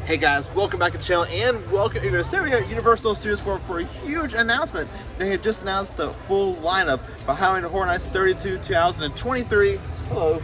Hey guys, welcome back to the channel and welcome to here at Universal Studios for a huge announcement. They had just announced a full lineup for Halloween Horror Nights 32 2023. Hello.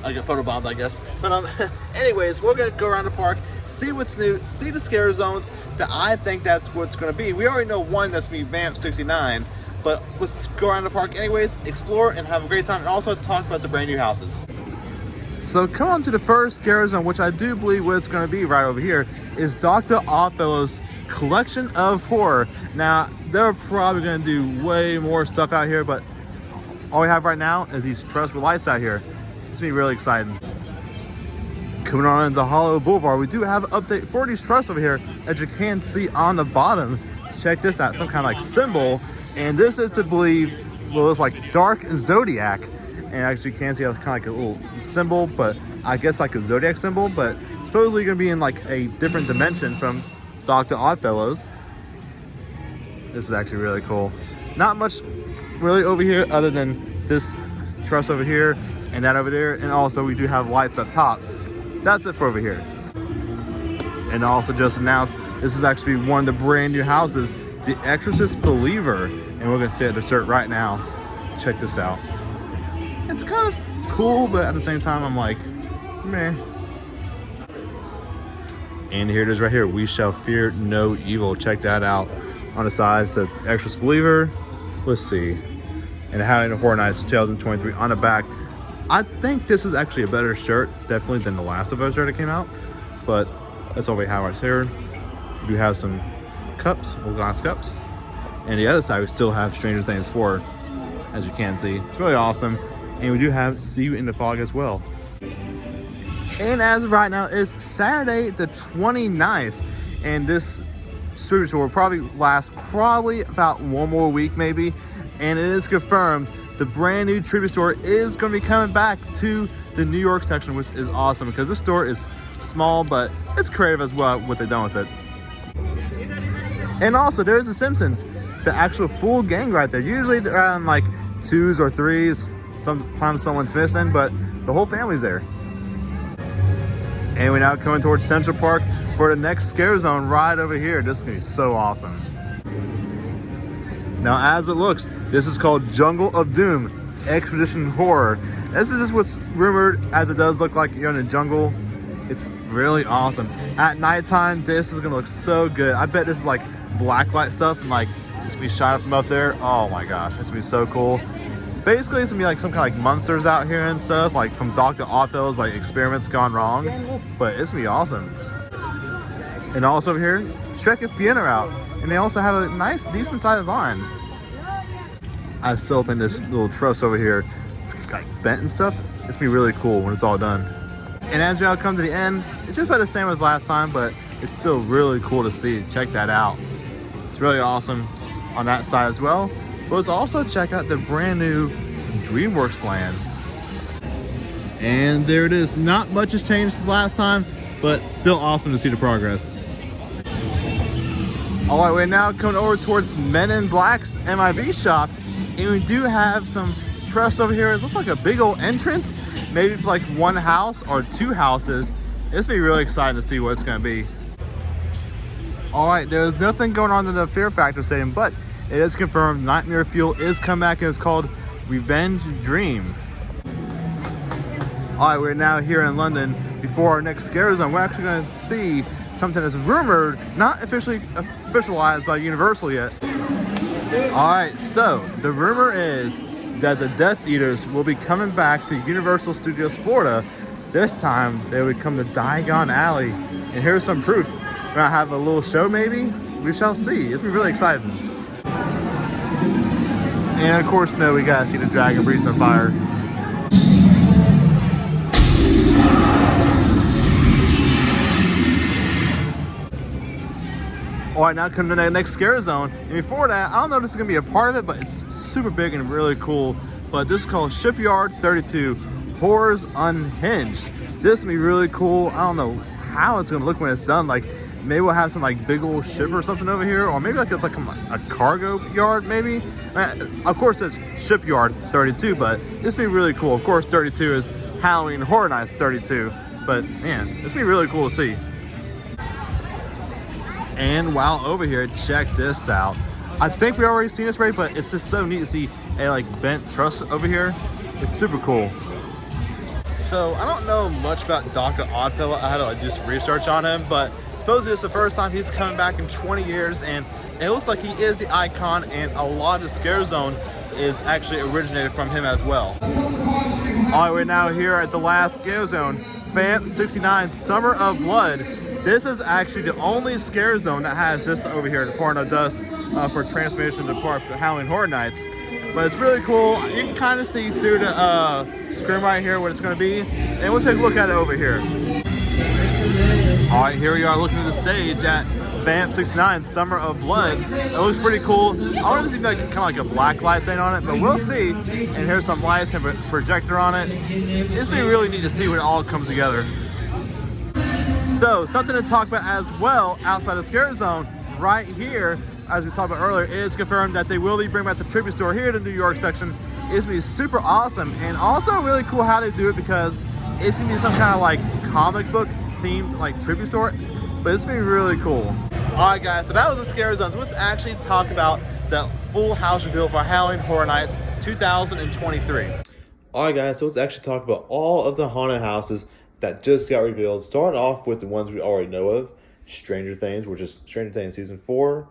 I got photobombed, I guess. But anyways, we're gonna go around the park, see what's new, see the scare zones that I think that's what's gonna be. We already know one that's gonna be Vamp 69, but let's go around the park anyways, explore and have a great time, and also talk about the brand new houses. So come on to the first scare zone, which I do believe what it's going to be right over here, is Dr. Oddfellow's Collection of Horror. Now, they're probably going to do way more stuff out here, but all we have right now is these stressful lights out here. It's going to be really exciting. Coming on into Hollow Boulevard, we do have an update for these trucks over here, as you can see on the bottom. Check this out, some kind of like symbol, and this is to believe, well, it's like Dark Zodiac. And actually you can see kind of like a little symbol, but I guess like a zodiac symbol, but supposedly going to be in like a different dimension from Dr. Oddfellows. This is actually really cool. Not much really over here other than this truss over here and that over there, and also we do have lights up top. That's it for over here. And also just announced this is actually one of the brand new houses, The Exorcist Believer, and we're going to see it the shirt right now. Check this out. It's kind of cool, but at the same time, I'm like, meh. And here it is right here. We shall fear no evil. Check that out. On the side, it says Exorcist Believer. Let's see. And Halloween Horror Nights 2023 on the back. I think this is actually a better shirt, definitely, than the Last of Us shirt that came out. But that's all we have right here. We do have some cups, little glass cups. And the other side, we still have Stranger Things 4, as you can see. It's really awesome. And we do have See You in the Fog as well. And as of right now, it's Saturday the 29th. And this studio tour will probably last about one more week maybe. And it is confirmed the brand new tribute store is going to be coming back to the New York section, which is awesome because this store is small, but it's creative as well what they've done with it. And also, there's The Simpsons, the actual full gang right there. Usually around like 2s or 3s. Sometimes someone's missing, but the whole family's there. And we're now coming towards Central Park for the next scare zone right over here. This is gonna be so awesome. Now, as it looks, this is called Jungle of Doom Expedition Horror. This is just what's rumored, as it does look like you're in the jungle. It's really awesome. At nighttime, this is gonna look so good. I bet this is like blacklight stuff and like it's gonna be shot from up there. Oh my gosh, it's gonna be so cool. Basically, it's gonna be like some kind of like monsters out here and stuff, like from Dr. Oddfellow's like experiments gone wrong. But it's gonna be awesome. And also over here, Shrek and Fiona are out, and they also have a nice, decent sized line. I still think this little truss over here, it's like bent and stuff. It's gonna be really cool when it's all done. And as we all come to the end, it's just about the same as last time, but it's still really cool to see. Check that out. It's really awesome on that side as well. But let's also check out the brand new DreamWorks land. And there it is. Not much has changed since last time, but still awesome to see the progress. All right, we're now coming over towards Men in Black's MIB shop, and we do have some truss over here. It looks like a big old entrance, maybe for like one house or two houses. It's gonna be really exciting to see what it's gonna be. All right, there's nothing going on in the Fear Factor Stadium, but it is confirmed Nightmare Fuel is coming back, and it's called Revenge Dream. All right, we're now here in London. Before our next scare zone, we're actually going to see something that's rumored, not officially officialized by Universal yet. All right, so the rumor is that the Death Eaters will be coming back to Universal Studios Florida. This time, they would come to Diagon Alley. And here's some proof. We're going to have a little show maybe? We shall see. It's going to be really exciting. And of course, no, we gotta see the dragon breathe some fire. All right, now come to the next scare zone. And before that, I don't know if this is gonna be a part of it, but it's super big and really cool. But this is called Shipyard 32 Horrors Unhinged. This is gonna be really cool. I don't know how it's gonna look when it's done. Like, maybe we'll have some like big old ship or something over here, or maybe like it's like a cargo yard maybe. Of course it's Shipyard 32, but this will be really cool. Of course 32 is Halloween Horror Nights 32, but man, this will be really cool to see. And while over here, check this out. I think we already seen this, right? But it's just so neat to see a like bent truss over here. It's super cool. So I don't know much about Dr. Oddfellow. I had to like do some research on him, but supposedly it's the first time he's coming back in 20 years, and it looks like he is the icon, and a lot of the Scare Zone is actually originated from him as well. All right, we're now here at the last Scare Zone, Vamp 69 Summer of Blood. This is actually the only Scare Zone that has this over here, the Department of Dust, for transmission to part for Halloween Horror Nights. But it's really cool. You can kind of see through the screen right here what it's going to be, and we'll take a look at it over here. All right, here we are looking at the stage at Vamp 69 Summer of Blood. It looks pretty cool. I want to see like kind of like a black light thing on it, but we'll see. And here's some lights and a projector on it. It's been really neat to see when it all comes together. So something to talk about as well outside of Scare Zone, right here, as we talked about earlier, it is confirmed that they will be bringing back the tribute store here to the New York section. It's gonna be super awesome, and also really cool how they do it, because it's gonna be some kind of like comic book themed like tribute store, but it's gonna be really cool. All right, guys, so that was the Scare Zones. Let's actually talk about the full house reveal for Halloween Horror Nights 2023. All right, guys, so let's actually talk about all of the haunted houses that just got revealed. Starting off with the ones we already know of, Stranger Things, which is Stranger Things Season 4.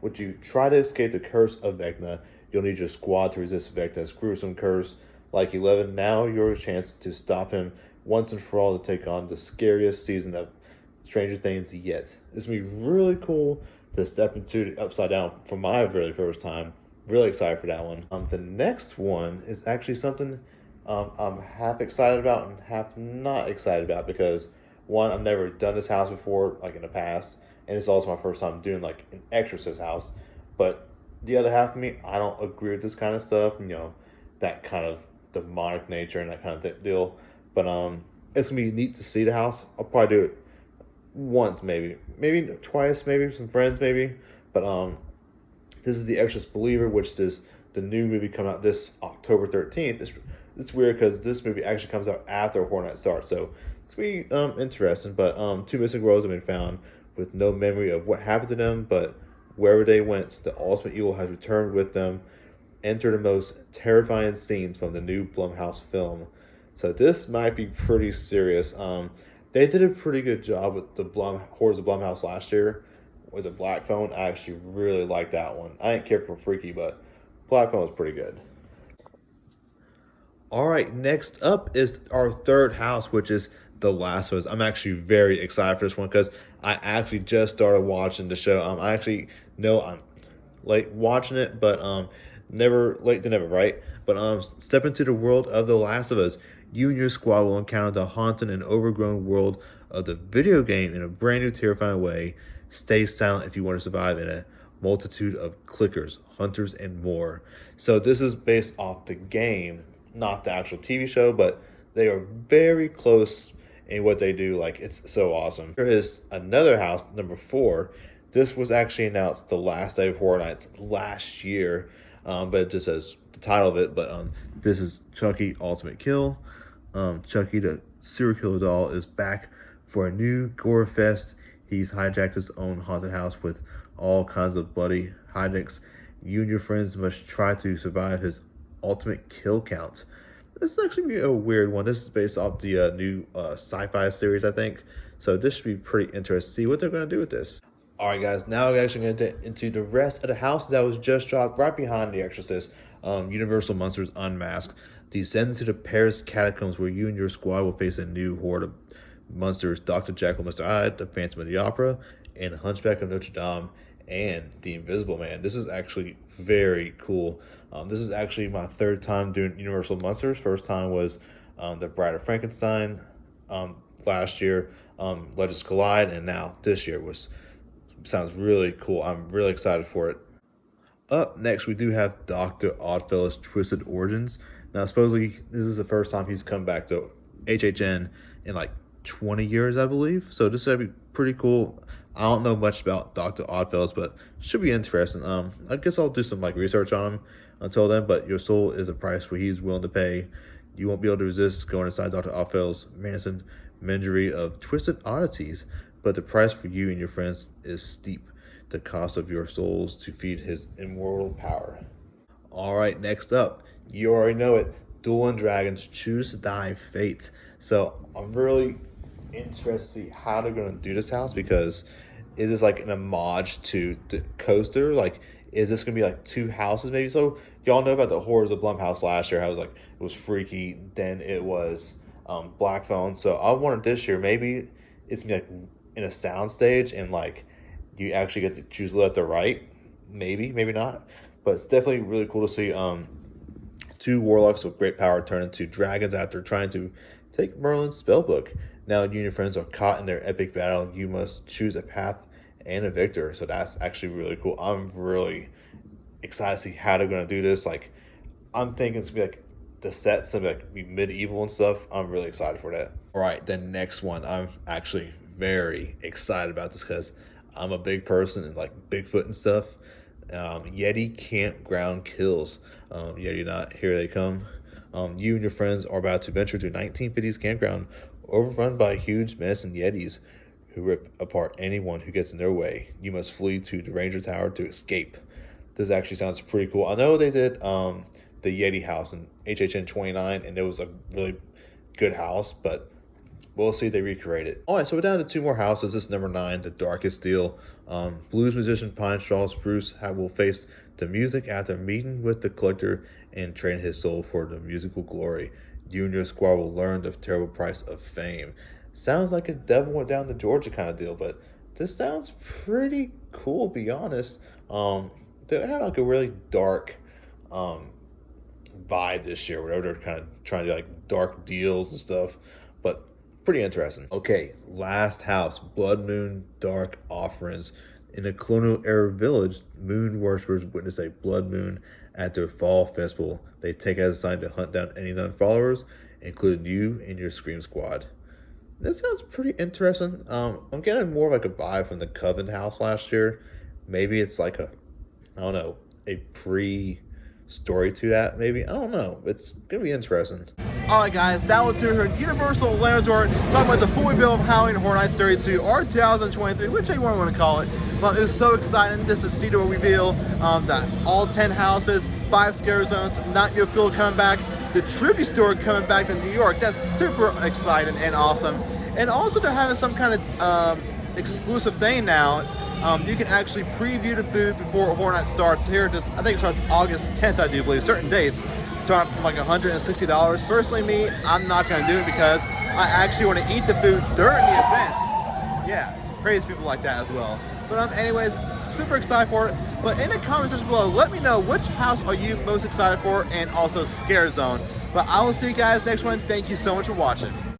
Would you try to escape the curse of Vecna? You'll need your squad to resist Vecna's gruesome curse. Like 11, now your chance to stop him once and for all to take on the scariest season of Stranger Things yet. This will be really cool to step into the Upside Down for my very first time. Really excited for that one. The next one is actually something I'm half excited about and half not excited about, because one, I've never done this house before, like in the past, and it's also my first time doing like an Exorcist house. But the other half of me, I don't agree with this kind of stuff, you know, that kind of demonic nature and that kind of deal. But it's gonna be neat to see the house. I'll probably do it once, maybe twice, maybe with some friends, maybe. But this is the Exorcist Believer, which is the new movie coming out this October 13th. It's weird because this movie actually comes out after Horror Night starts, so it's gonna be interesting. But two missing girls have been found with no memory of what happened to them, but wherever they went, the ultimate evil has returned with them. Enter the most terrifying scenes from the new Blumhouse film. So this might be pretty serious. They did a pretty good job with the Horrors of Blumhouse last year with the Black Phone. I actually really liked that one. I didn't care for Freaky, but Black Phone was pretty good. All right, next up is our third house, which is The Last of Us. I'm actually very excited for this one because I actually just started watching the show. I actually know I'm late watching it, but never late to never, right? But step into the world of The Last of Us. You and your squad will encounter the haunted and overgrown world of the video game in a brand new, terrifying way. Stay silent if you want to survive in a multitude of clickers, hunters, and more. So this is based off the game, not the actual TV show, but they are very close in what they do. Like, it's so awesome. There is another house, number 4. This was actually announced the last day of Horror Nights last year, but it just says the title of it. But this is Chucky Ultimate Kill. Chucky, the serial killer doll, is back for a new gore fest. He's hijacked his own haunted house with all kinds of bloody hijinks. You and your friends must try to survive his ultimate kill count. This is actually a weird one. This is based off the new sci-fi series, I think. So this should be pretty interesting to see what they're going to do with this. All right, guys. Now we're actually going to get into the rest of the house that was just dropped right behind The Exorcist. Universal Monsters Unmasked. Descend into the Paris catacombs where you and your squad will face a new horde of monsters. Dr. Jekyll, Mr. Hyde, the Phantom of the Opera, and Hunchback of Notre Dame, and the Invisible Man. This is actually very cool. This is actually my third time doing Universal Monsters. First time was the Bride of Frankenstein last year, Legends Collide, and now this year sounds really cool. I'm really excited for it. Up next, we do have Dr. Oddfellow's Twisted Origins. Now, supposedly, this is the first time he's come back to HHN in like 20 years, I believe. So this should be pretty cool. I don't know much about Dr. Oddfellows, but should be interesting. I guess I'll do some like research on him until then. But your soul is a price where he's willing to pay. You won't be able to resist going inside Dr. Oddfellow's menacing menagerie of twisted oddities. but the price for you and your friends is steep. The cost of your souls to feed his immortal power. All right, next up, you already know it. Dueling Dragons, Choose Thy Fate. So I'm really interested to see how they're going to do this house, because is this like an homage to the coaster? Like, is this going to be like two houses maybe? So y'all know about the horrors of Blumhouse last year. How it was freaky. Then it was Black Phone. So I wanted this year, maybe it's going to be like in a sound stage, and like you actually get to choose left or right. Maybe not. But it's definitely really cool to see two warlocks with great power turn into dragons after trying to take Merlin's spellbook. Now you and your friends are caught in their epic battle. You must choose a path and a victor. So that's actually really cool. I'm really excited to see how they're going to do this. Like, I'm thinking it's going to be like the set's going to be like be medieval and stuff. I'm really excited for that. All right, the next one. I'm actually very excited about this because I'm a big person and like Bigfoot and stuff. Yeti Campground Kills. Yeti not, here they come. You and your friends are about to venture to 1950s campground overrun by huge menacing Yetis who rip apart anyone who gets in their way. You must flee to the Ranger Tower to escape. This actually sounds pretty cool. I know they did the Yeti house in HHN 29, and it was a really good house, but we'll see if they recreate it. All right, so we're down to two more houses. This is number 9, The Darkest Deal. Blues musician Pine Straw Spruce will face the music after meeting with the collector and trading his soul for the musical glory. You and your squad will learn the terrible price of fame. Sounds like a Devil Went Down to Georgia kind of deal, but this sounds pretty cool, to be honest. They had like a really dark vibe this year, whatever. They're kind of trying to do like dark deals and stuff, but pretty interesting. Okay, last house, Blood Moon Dark Offerings. In a colonial era village, moon worshippers witness a blood moon at their fall festival. They take it as a sign to hunt down any non-followers, including you and your Scream Squad. This sounds pretty interesting. I'm getting more of like a vibe from the Coven house last year. Maybe it's like a, I don't know, a pre-story to that, maybe. I don't know. It's going to be interesting. Alright guys, that was to Universal Orlando Resort, talking about the full reveal of Halloween Horror Nights 32 or 2023, whichever you want to call it. But it was so exciting just to see the reveal that all 10 houses, 5 scare zones, Not Your Field coming back, the tribute store coming back to New York. That's super exciting and awesome. And also they're having some kind of exclusive thing now. You can actually preview the food before Horror Night starts here. I think it starts August 10th, I do believe. Certain dates start from like $160. Personally, me, I'm not going to do it because I actually want to eat the food during the event. Yeah, praise people like that as well. But anyways, super excited for it. But in the comment section below, let me know which house are you most excited for, and also Scare Zone. But I will see you guys next one. Thank you so much for watching.